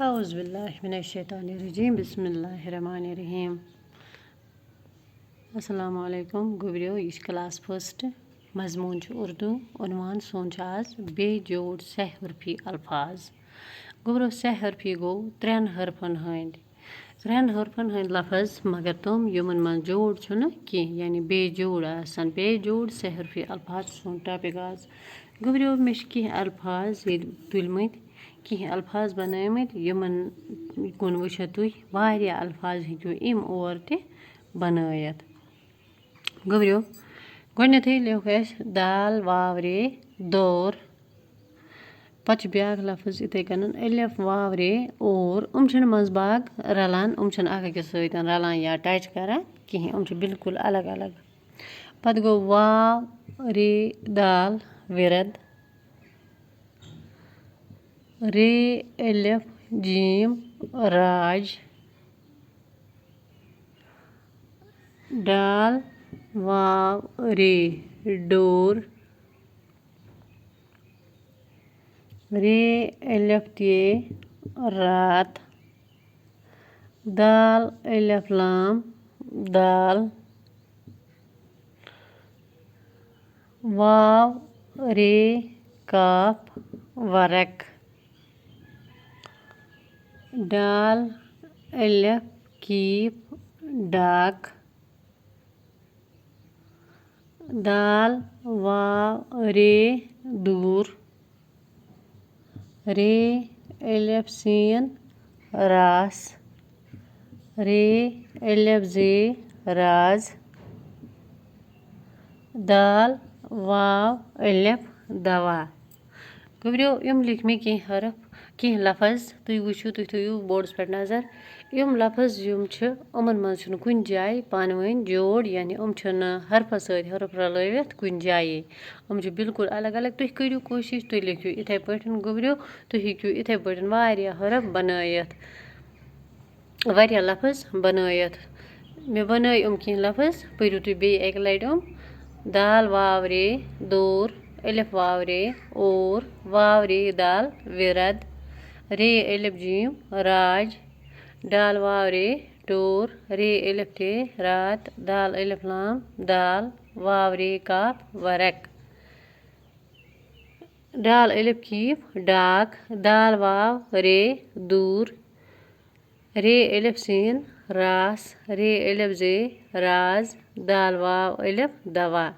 أعوذ بالله من الشیطان الرجیم بسم الله الرحمن الرحیم السلام علیکم گوبریو یہ کلاس فسٹ مضمون اردو عنوان سون آز بے جوڑ سہ حرفی الفاظ گوبرو سہ حرفی گو ترین حرفن ہند ترین حرفن ہند لفظ مگر تم یمن من جوڑ چھن کی یعنی بے جوڑ آسان بے جوڑ سہ حرفی الفاظ سون ٹاپک آز گوبریو مش کی الفاظ تلمت کی الفاظ بنٲمٕتۍ یمن کُن وٕچھو تُہۍ واریاہ الفاظ ہیٚکِو اِم اور تہِ بنٲیِتھ گوبریو گۄڈٕنیٚتھٕے لیوکھ اَسہِ دال واو رے دور پتہٕ چھُ بیٛاکھ لفظ یِتھَے کٔنن الف واو رے اور چھِنہٕ منٛزٕ باگ رلان چھِنہٕ اکھ أکِس سۭتۍ رلان یا ٹچ کران کِہیٖنۍ چھِ بالکل الگ الگ پتہٕ گوٚو واو رے دال وِرد رے الف جیٖم راج ڈال واو رے ڈور رے الف تے رات دال الف لام دال واو رے کاف ورق ڈال الف کیف ڈاک دال واو رے دوٗر رے الف سین راس رے الف زے راز دال واو الف دوا گوبریو یِم لیکھ مےٚ کینٛہہ حرف کینٛہہ لفظ تُہۍ وٕچھِو تُہۍ تھٲیِو بوڈَس پٮ۪ٹھ نظر یِم لفظ یِم چھِ یِمن منٛز چھُنہٕ کُنہِ جایہِ پانہٕ ؤنۍ جوڑ یعنی چھِنہٕ حرفس سۭتۍ حرف رلٲوِتھ کُنہِ جایے چھِ بالکل الگ الگ تُہۍ کٔرِو کوٗشش تُہۍ لیکھِو یِتھَے پٲٹھۍ گوبریو تُہۍ ہیٚکِو یِتھَے پٲٹھۍ واریاہ حرف بنٲیِتھ واریاہ لفظ بنٲیِتھ مےٚ بنٲے کینٛہہ لفظ پٔرِو تُہۍ بیٚیہِ اکہِ لٹہِ دال واو رے دور الف واو رے اور واو رے دال وِرد رے الف جیٖم راج ڈال واو رے ڈور رے الف ٹے رات دال الف لام دال واو رے کاف ورق ڈال الف کیف ڈاک دال واو رے دوٗر رے الف سین راس رے الف زے راز دال واو الف دوا